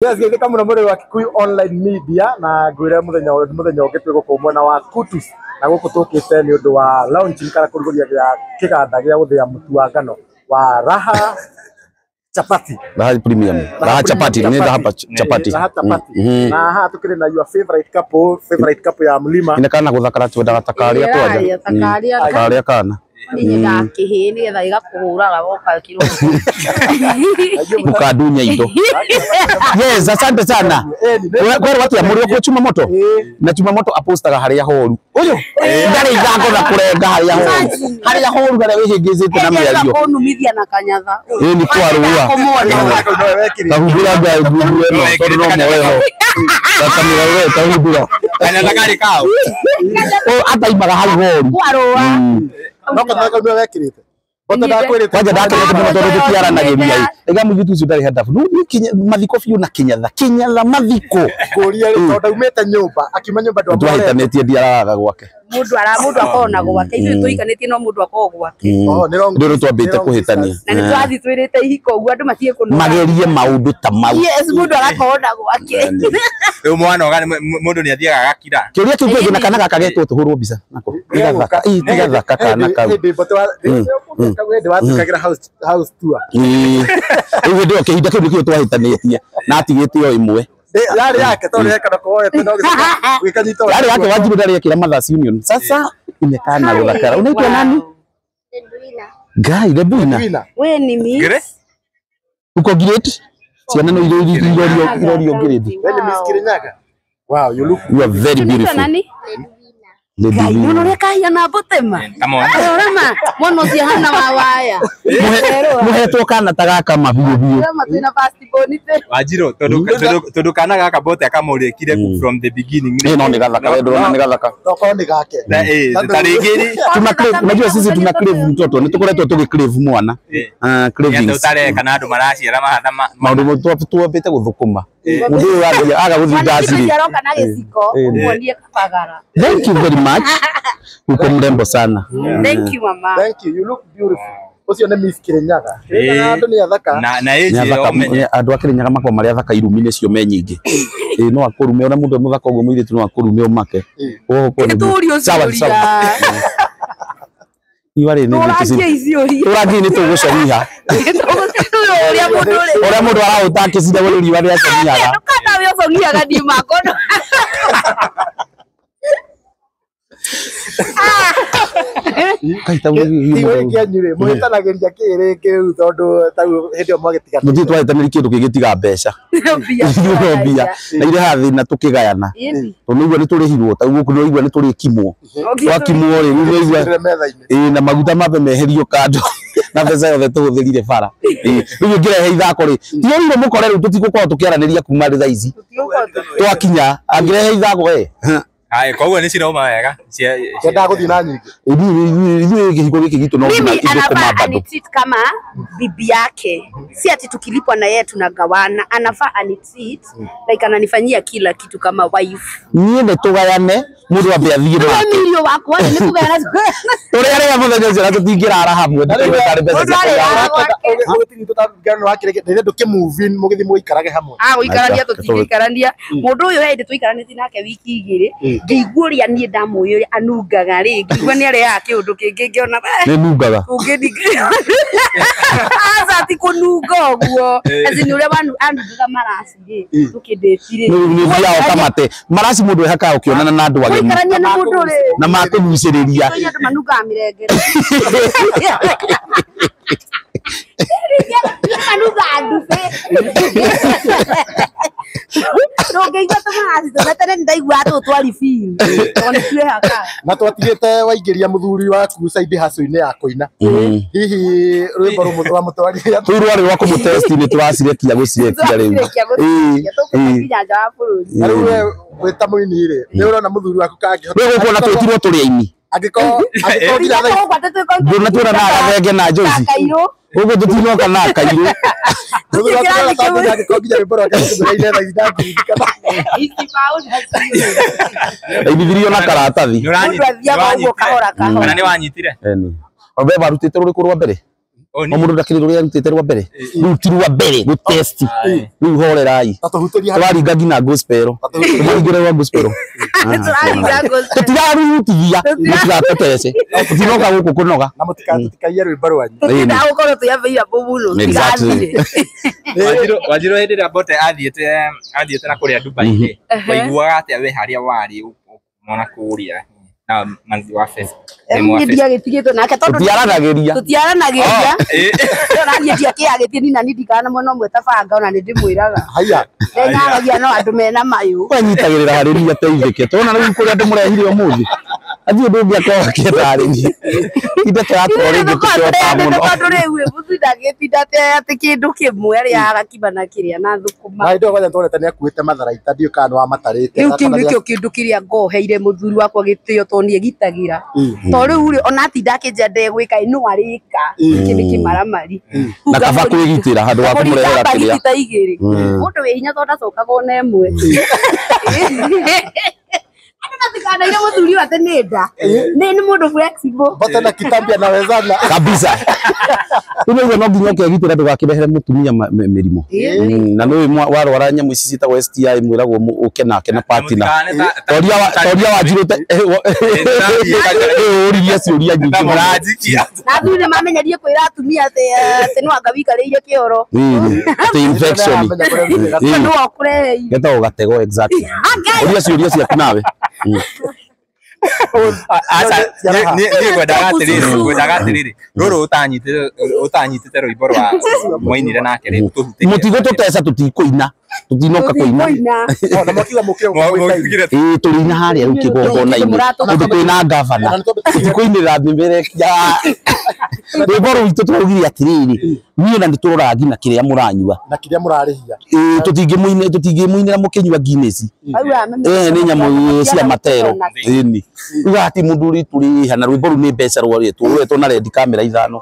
Yes, githĩ kamũno mũrĩ wa Kikuyu Online Media na ngwĩre mũthenya ũngĩ twĩgũkũ mwena wa Kutus na gũkũ tũkĩte nĩ ũndũ wa launching kana kũrugũria gĩa kĩganda gĩa gũthĩa mũtu wa ngano wa Raha Chapati. Raha Premium. Raha Chapati, ni Raha Chapati. Raha Chapati. Na haha tukĩrĩ na your favorite couple ya Mlima. Inekana guthakara twendaga takaria twaja. Takaria kana. Niga kihini getha igakuhuraga woka kiro Mukadunya indo. Yes, asante sana. Kwa watu ya muri kwa chuma moto. Na chuma moto apostaga haria horu. Uyu ndari igago na kurenga haria horu. Haria horu gare wihingizite na miario. Kunumithia na kanyatha. Ni kwarua. Kahubura ga guguwe no tondo no moyo. Takamira we kahubura. Kanyatha kari kao. Ata imaga hari horu. Kwarua. Noko ndio wekirite. Bota ndakwirite. Kwaja ndakwirite muno tondu tutiaranagiria. Ega mugitu ucio ndari hadafu. Nuthi mathiko biu na kinyatha mathiko. Kuria ri tondu umete nyumba akima nyumba ndo twahitanĩtie ndiaraga gwake. Mundu akona gwake ithuĩ tũikanĩtie no mundu akoo gwake. Ndio twambĩte kũhĩtania. Na nĩ twathi twĩrĩte ihiko ũguo andũ matige kũnora. Magerie maũndũ ta mau. Yes, mundu agakona gwake. Rĩu mwana ogani mundu nĩ athiaga agakira. Kĩũria kĩu kĩngĩ na kana gaka getwo tũhũrwo mbica nako. Tigathaka kana kau. Wende watukagĩra house tour. Ũguo ndio kĩhinda kĩu nĩkĩo twahĩtanĩtie na atigĩte o imwe. Yari yake tole yake na kuoya tena wikanyita. Yari yake wajibu ndari yake Mothers Union. Sasa imekana guthakara. Unaitwa nani? Gai Lebuina. Wewe ni Miss. Uko grade? Siana no irorio grade. Wewe ni Miss Kirinyaga. Wow, you are very beautiful. Nani? Muno reka yana botema. Rema, mono si hana mawaya. Muhetwo kana tagaka mabiu biu. Rema tuna passport nite. Wajiro tondu kana gaka bote akamurikire from the beginning. No ni gathaka wewe ndona ni gathaka. Toko ni gake. Tarigiri tuna crave, unajua sisi tuna crave mtoto. Ni tukoretwo tugi crave mwana. Cravings. Ndio tare kana andu maraciara mahatha maundu twambite guthukuma. Mundu aga guthinga aciri. Thank you very much. Uko mrembo sana. Thank you mama. Thank you. You look beautiful. Ucio ni Miss Kirinyaga. Andu ni athaka. Na age andu akirinyaga makwa mari athaka irumi cio me nyingi. No akurume ona mundu muthaka uguo mwiritu no akurume umake. Sawa sawa. Iwari ni turangi ni tugucariha. Ora mundu arautaka cira we riwa ria carihaga. Kana we songiaga ndi makono. Kaita wewe kianyire muhitanagĩria kĩrĩ kĩu tondu tau hindi mwagĩtiga. Muthi twahitanĩria kĩndũ kĩgĩtiga mbeca. Mbia. Na ile hathi na tukigayana. Tondu igua nĩ tũrĩhirwo taguo kũrĩ igua nĩ tũrĩkimwo. Twakimwo rĩ rĩu igua na maguta mabe meherio kando. Na mbeca yothe tũhũthĩrire bara. Rĩu ngĩrehe ithako rĩ. Tiorire mũkore rĩu tũtigũkorwo tũkĩaranĩria kuma thaa ici. Twakinya angĩrehe ithako we. Ai koguo ni cirauma wega. Kenda guthi na nyingi. Hivi kihiko hiki kitu naona anafaa anitreat kama bibi yake. Si ati tukilipwa na yeye tunagawana. Anafaa anitreat like ananifanyia kila kitu kama wife. Niende tugayane mundu ambe athie na milio wako wale ni kugayana. Tore ari muthenya ucio na tutingira ara hamwe ndikare mbeca. Gutini tutagano wakire ndio tukimove mugithi muikarage hamwe. Uikarania tutingikarania. Mundu uyu hende tuikaranĩtie nake wiki igiri. Ngĩiguria niĩ ndamuoyo anungaga rĩ ngĩigua nĩ areaga kĩũndũ kĩngĩ ngĩona nĩ nungaga ati kũnunga ũguo ezi nĩ ũrĩa anungaga maraci rĩ tũkĩndĩti rĩ nĩ yao kamate maraci mũndũ ehakaga ũkĩonana na andũ ageni na makũgucĩrĩria andũ manungaga mĩrengere anuga ndufe Nongeiga tũmaraci tũmetene ndaigua atũ twari biũ tondũ twehaka na twatigĩte waingĩria mũthuri waku side hustle-inĩ ya kũina hihi rwĩmbo rũmwe rwa mũtwarithia tu rwari rwa kũmũtesti nĩ tũracirekia gũcirekia rĩu tũkũkinya nja wa bũrũri na rĩu we wĩta mũini rĩ nĩ ũrona mũthuri waku kangĩhota rĩu gũkũ na twĩtirwo tũrĩ aini angĩkorwo ndona tuona na gathenge na njoici uguo tutinoka na kairũ Ibithirio na karatathi. Kana ni wanyitire? Obe barutite rũrĩkũ rwa mbere? o mundu ndakiri ruria rutite rwa mbere ruti rwa mbere gu test riu horerai twaringa ngina gospel ngire rwa gospel tutirarutigia mutigatotece tutinoka guku kunoga na mutikaiye rwimbo rwanyu tutinda gukorwo tuyabeira bubulo tigathire Wanjiru hindi ria Bote athiete na kuria Dubai waiguaga atia we haria wari mona kuria na manzi wa Facebook ndia gitigitwo nake tondu tutiaranagiria ndia kiagitie na ndikana muno mwe tabanga ona ndimwiraga haya ndeng'aragia no andu mena mayu kwanyitagirira hari ria teithike tona riu kuria andu murehire umuthi athie ndu ngakwa kietaririe inde twatwara ingi tukiota muno tondu riu buthida gitindate ati kindu kimwe ria agakiba na kiria na thukuma na indo gothe twarete ni akuite matharaita ndio kana wa matarite riu kiu nikio kindu kiria ngoheire muthuri wakwa gitio tondu egitagira to riu ri ona tinda akinja ndegwika ino arika kindi kimaramari na kaba kwigitira handu wa kumurehera kiria kita igiri mundu wi hinya tonda cokaga ona emwe Anatikana ile muthuri wate nenda ni mundu flexible Bote na kitambi anawezana kabisa tuno no nginya kegitira ndugakirehere mutumia mirimo na no warwara nyamu ici citagwo STI mwiragwo ukenake na partner toria wajirute uriria ciuria nyingi na thune mamenyerie kwira atumia ate no angabikariire kioro ate infection no okure geta ugatego exactly uria ciuria ciaku nawe ni gwendaga atiriri ruru utanyitite rwimbo rwa mwainire nake ri mutigo tutesa tutikuina tutinoka kuina ona makiga mukire turina haria riu kigongona-ini tundu kwina gavana tutikuinira mbere ya rwimbo rwitu twaugire atiriri niĩ na nĩtũroraga ngina kĩrĩa mũranyua na kĩrĩa mũrarĩhia tũtingĩmuinĩra mũkĩnyua Guinness nĩ nyamũ cia matero ĩni uga ati mũndũ tũrĩha na rwĩmbo rũu nĩ mbeca rwetwo na red camera 5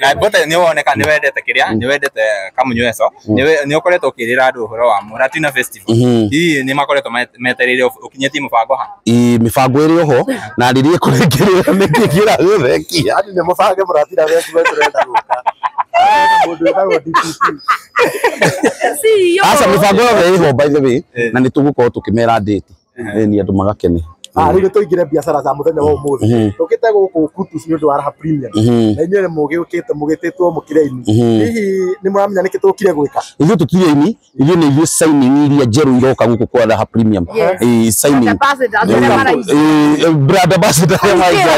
na Bote nĩ woneka nĩ wendete kĩrĩa nĩ wendete kamunyweso nĩ ũkoretwo ũkĩrĩra andũ ũhoro wa Muratina Festival hihi nĩ makoretwo metereire ũkinyĩtie mũbango ha mĩbango ĩrĩ oho na rĩrĩa kũrĩkĩrĩra nĩkĩkĩra gũthekia yani nĩ mũbange Muratina Festival tũrenda gũka asa mibango yothe iho by the way na nitugukorwo tukimera date ni andu magakene riu tuingire biacara za muthenya wa umuthi tukite guku Kutus ni undu wa Raha Premium na inyuĩ mugititwo mukire-ini hihi ni muramenya niki tukire gwika ithuĩ tukire-ini ithuĩ nĩ ithuĩ signing iria njerũ iroka guku kwa Raha Premium signing brand ambassador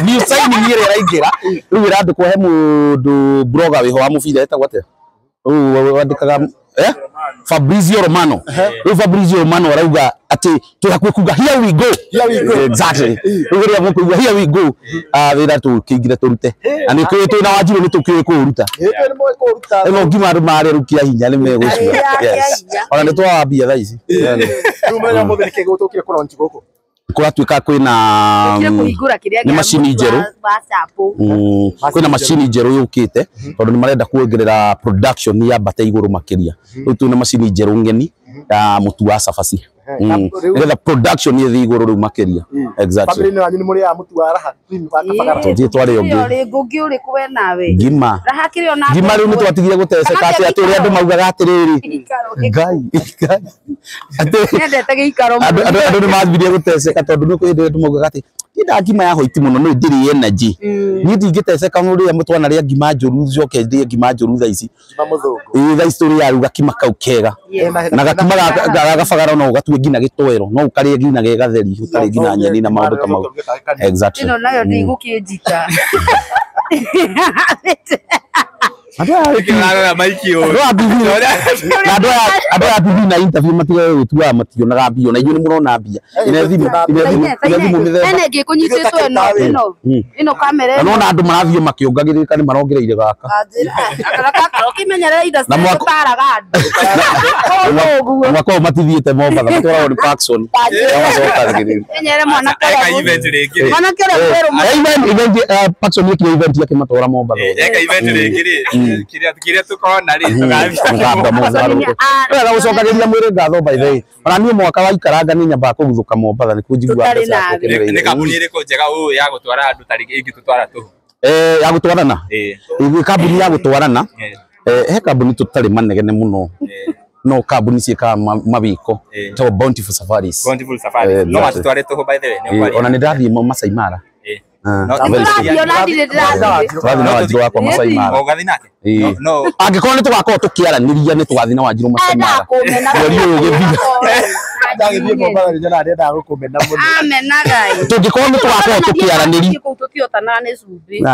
ni signing iria iraingira riu irandikwo he mundu blogger wiho wa mubira etagwo atia wandikaga Fabrizio Romano Fabrizio Romano arauga ati tuhakuye kuga here we go exactly uguria mukuga here we go wira tukingire turute ani kwitu na Wanjiru ni tukiye kuruta eno ngima mare rukia hinya ni megucia ona ni twawambia thaa ici tumenya muthike gutukire kuronchi guku kuratuika kwina ni machini njeru kwina machini njeru yukite tondu ni marenda kuongerera production ya bata iguru makiria riu tu ni machini njeru ngeni ya mutu wa cabaci nigetha production yethi iguru riu makiria exactly family ni wanyu ni muri ya mutu wa Raha bakabagara tuthie twari ongi ngugi uri kuwe nawe ngima Raha kiri ona ngima riu ni twatigire guteceka ati uri andu maugaga atiriri ngai ndete giikaro andu ni mathirie guteceka tondu ni kwende andu maugaga ati nda ngima ya hoiti muno no ndiri energy ni ndingiteceka no ria mutwana ria ngima njuru njoke ndie ngima njuru thaa ici thaa ici turi ya ruga kima kau kega na gakima gabagara no gatue ngina gitwero no ukarie ngina gegatheri utari ngina nyeni na maundu kamau exactly ino nayo ndigukijita Kiraga maiki o ando ya bibi na interview matiga gutua mationaga mbio na inyuĩ nĩ mũrona mbia ine thimu ene ngikunyitĩtwo ino kamera no na andũ marathiĩ makĩongagĩrĩrĩka nĩ marongereire gaka ũkimenyerera na mwaka ũyũ matithiĩte Mombatha matwaragwo nĩ Paxson menyere mwana eka event rĩngĩ Paxson nĩkire event yake matwara Mombatha eka event rĩngĩ kiria tukona ri na gucokagiria mwiri ngatho by the way ona niĩ mwaka wa ikaranga nĩ nyambaga kũguthũka Mombatha nĩ kunjigua nĩ kambuni ĩrĩkũ njega ũũ ya gũtwara andũ tariki ĩngĩ tutwara tu ya gutwarana kambuni ya gutwarana he kambuni tutari manegene muno no kambuni cieka mabiko to Bountiful Safaris no matutware to by the way ona ni ndathie Masai Mara angĩkorwo nĩ tũgakorwo tũkĩaranĩria nĩ twathi na Wanjiru Masai Mara tũngĩkorwo nĩ tũgakorwo tũkĩaranĩria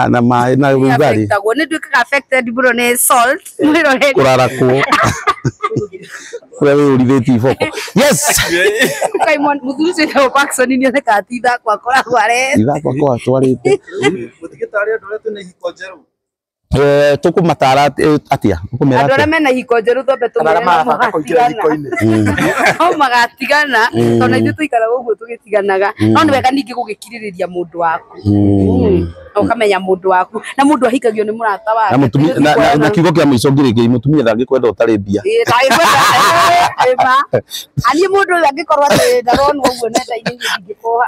na maĩ na ũrugarĩ kũrara kuo kũrĩa wĩyũrithĩtie iboko ithako kwa twarĩte tukumatara atia tukumera atia andũ mena hiko njeru thombe tumera magatigana tondũ ithuĩ tuikaraga ũguo tũgĩtiganaga no nĩ wega ningĩ gũgĩkirĩrĩria mũndũ waku ukamenya mũndũ waku na mũndũ ahikagio nĩ mũrata wake na kiugo kĩa mũico ngĩrĩkĩria mũtumia ndangĩkwenda ũtarĩ mbia ani mũndũ ũyũ angĩkorwo atĩ ndarona ũguo nenda-inĩ ingĩkũha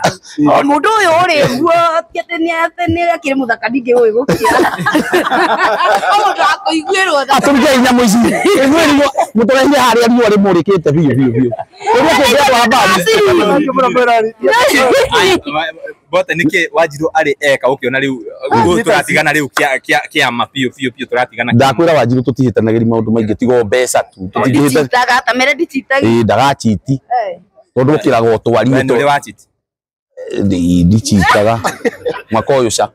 mũndũ ũyũ ũrĩ guo ti atĩ nĩ akĩrĩ mũthaka ningĩ ũĩ gũkĩra mũndũ akũiguĩrwo atũrigei nyamũ ici mũtũreire harĩa riũa rĩmũrĩkĩte biũ bote niki Wanjiru ari eka ukiona riu turatigana riu kiama piu turatigana ndakwira Wanjiru tutihitanagĩri maundu maingĩ tigo mbeca tu tutitaga ta mere ndicitagi ndagachiti tondu ukiragwo twari to uri wachiti ndichitaga mwaka uyu ca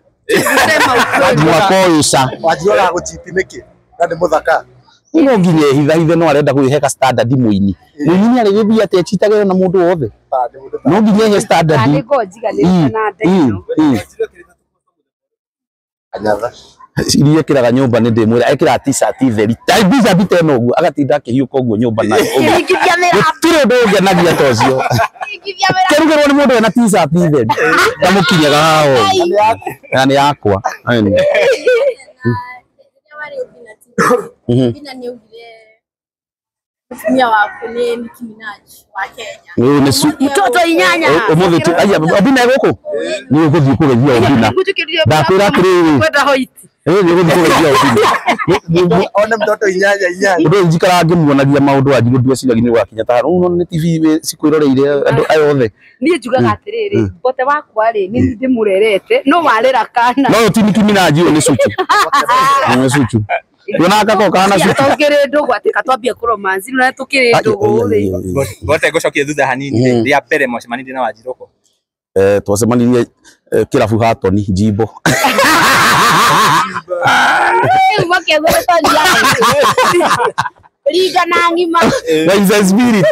Wanjiru araguchiti niki na ndi muthaka no nginya hithe no arenda kwiheka standard muini muini ari githia ate chitage na mundu wothe no nginya he standard ni ngojiganira na ndeno anyatha iria kiraga nyumba ni ndimwira ekira t-shirt theri biza biteno uguo agatinda akihiuka uguo nyumba nayo tire ndoge nagia tocio kerugirwo ni mundu ena t-shirt theri ndamukinyaga hao yani yakwa Ina ni ugire mtumia wako ni Nicki Minaj wa Kenya. Mtoto inyanya. Umuthi tu aya obina goko. Ni uguthi kugethia obina. Ndakwira kiri. Kwenda hoiti. Ni uguthi kugethia obina. Ona mtoto inyanya. Ndio njikara ngimuonagia maundu Wanjiru ndio cigagini gwakinya ta no ni TV cikwiroreire andu ayothe. Niĩ njugaga atĩrĩrĩ bote wakwa rĩ nĩ ndĩmũrerete no warĩra kana no ti Nicki Minaj ni suchu ni suchu Yona kako kana suchu tukire ndugu atika twambia kuromanzi na tukire ndugu ri bote gocokia thutha hanini ria mbere mwacemanire na Wanjiru ko twacemanirie kirabu Hatoni Jimbo Riga na ngima Waiza spirit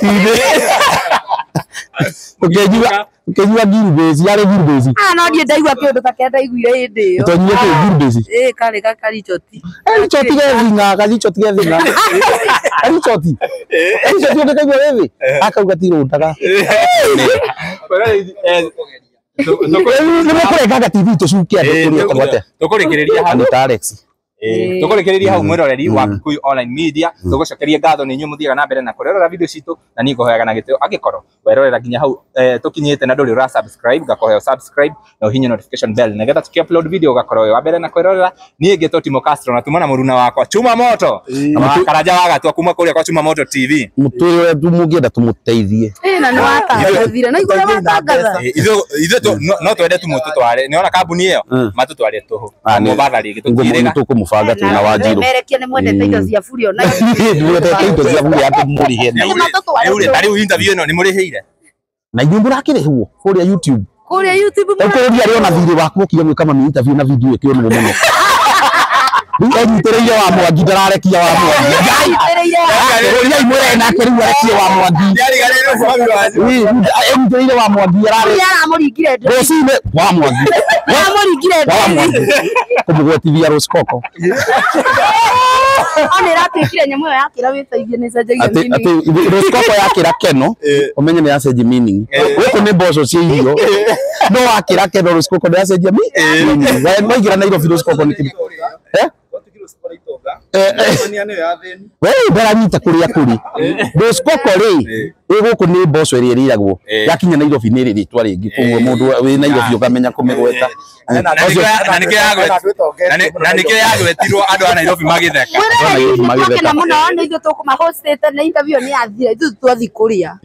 ukejua Gilbezi yale Gilbezi no ndiye ndaigua kindu takenda iguire hindi yo tonyire ke Gilbezi kare kakarichoti choti gethinga karichoti gethinga karichoti ndekaigua wewe akauga tirundaga nĩmekũrengaga TV tũcukia tũkũrĩkĩrĩria hau Alex tũkũrĩkĩrĩria hau mwĩroreri wa Kikuyu Online Media tũgũcokeria ngatho nĩ inyuĩ mũthiaga na mbere na kũrorera video citũ na niĩ ngũhoyaga na gĩtĩo angĩkorwo werorera nginya hau tũkinyĩte na ndũrĩ ũra subscribe ngakoheo subscribe na ũhinye notification bell nĩgetha tũkĩ-upload video ũgakorwo wĩ wa mbere na kwĩrorera niĩ ngĩtwo Timo Castro na tumana mũruna wakwa Chuma Moto na Karanja wagatwa kuma kũrĩa kwa Chuma Moto TV mũtũrĩ ũrĩa mũngĩenda tũmũteithie na nĩ watangathire na igũrũ watangatha ithuĩ no twende tũmũtũtware nĩona kambuni ĩyo matũtware tũhũ Mombasa rĩngĩ tũkirĩga tũkũmũbanga twĩna Wanjiru merekia nĩ mwendete indo cia burio na mwendete indo cia burio atĩ mũrĩhe rĩu interview ĩno nĩ mũrĩhĩire na inyuĩ mũrakĩrĩhwo kũrĩa YouTube kũrĩa YouTube ũkũrũria rĩo na thirĩ waku ũkinya gwĩka mami interview na video ĩkĩrwo nĩ mũno anyitĩrĩire wa Mwangi ndararekia wa Mwangi ũrĩa imwĩre nake rĩu arekie wa Mwangi anyitĩrĩire wa Mwangi aramũringire rũcinĩ wa Mwangi kũmũgwetithia Roscoco ona ĩratuĩkire nyamũ ĩyo yakĩra wĩtaithie nĩ cenjagia atĩ Roscoco yakĩra Keno ũmenye nĩ yacenjia meaning gũkũ nĩ mboco cia irio no wakĩra Keno Roscoco nĩ yacenjia meaning waingĩra Nairobi Roscoco nĩ kĩndũ wewe ndaranyita kũrĩa kũrĩ Roscoco rĩ guku ni mboco iri riragwo yakinya Nairobi ni riri twa ringi koguo mundu wi Nairobi ukamenya kumigweta na nikio yagwetirwo andu a Nairobi magitheka na muno ni ithu tukuma hostete na interview ni athira ithu twathi kuria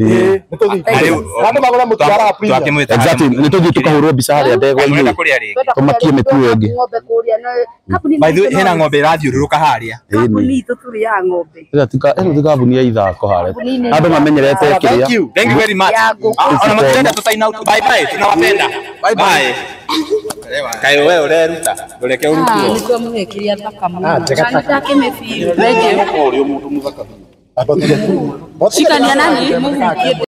andu magora mutwara apria exactly ni tuthi tukahurwo mbica haria ndegwa-ini tumakie mituo ingi by the way hena ng'ombe irathiururuka haria kambuni itu turi ya ng'ombe ino ti kambuni ya ithako haria andu mamenyerete kiria. Thank you very much. Ona matenda tutaina out. Bye bye. Tunawapenda. Bye bye. Kayo wewe ureruta. Ndoreke urutwo. Niko mwekiria thaka muno. Ndake mefiri. Thank you. Shikania nani?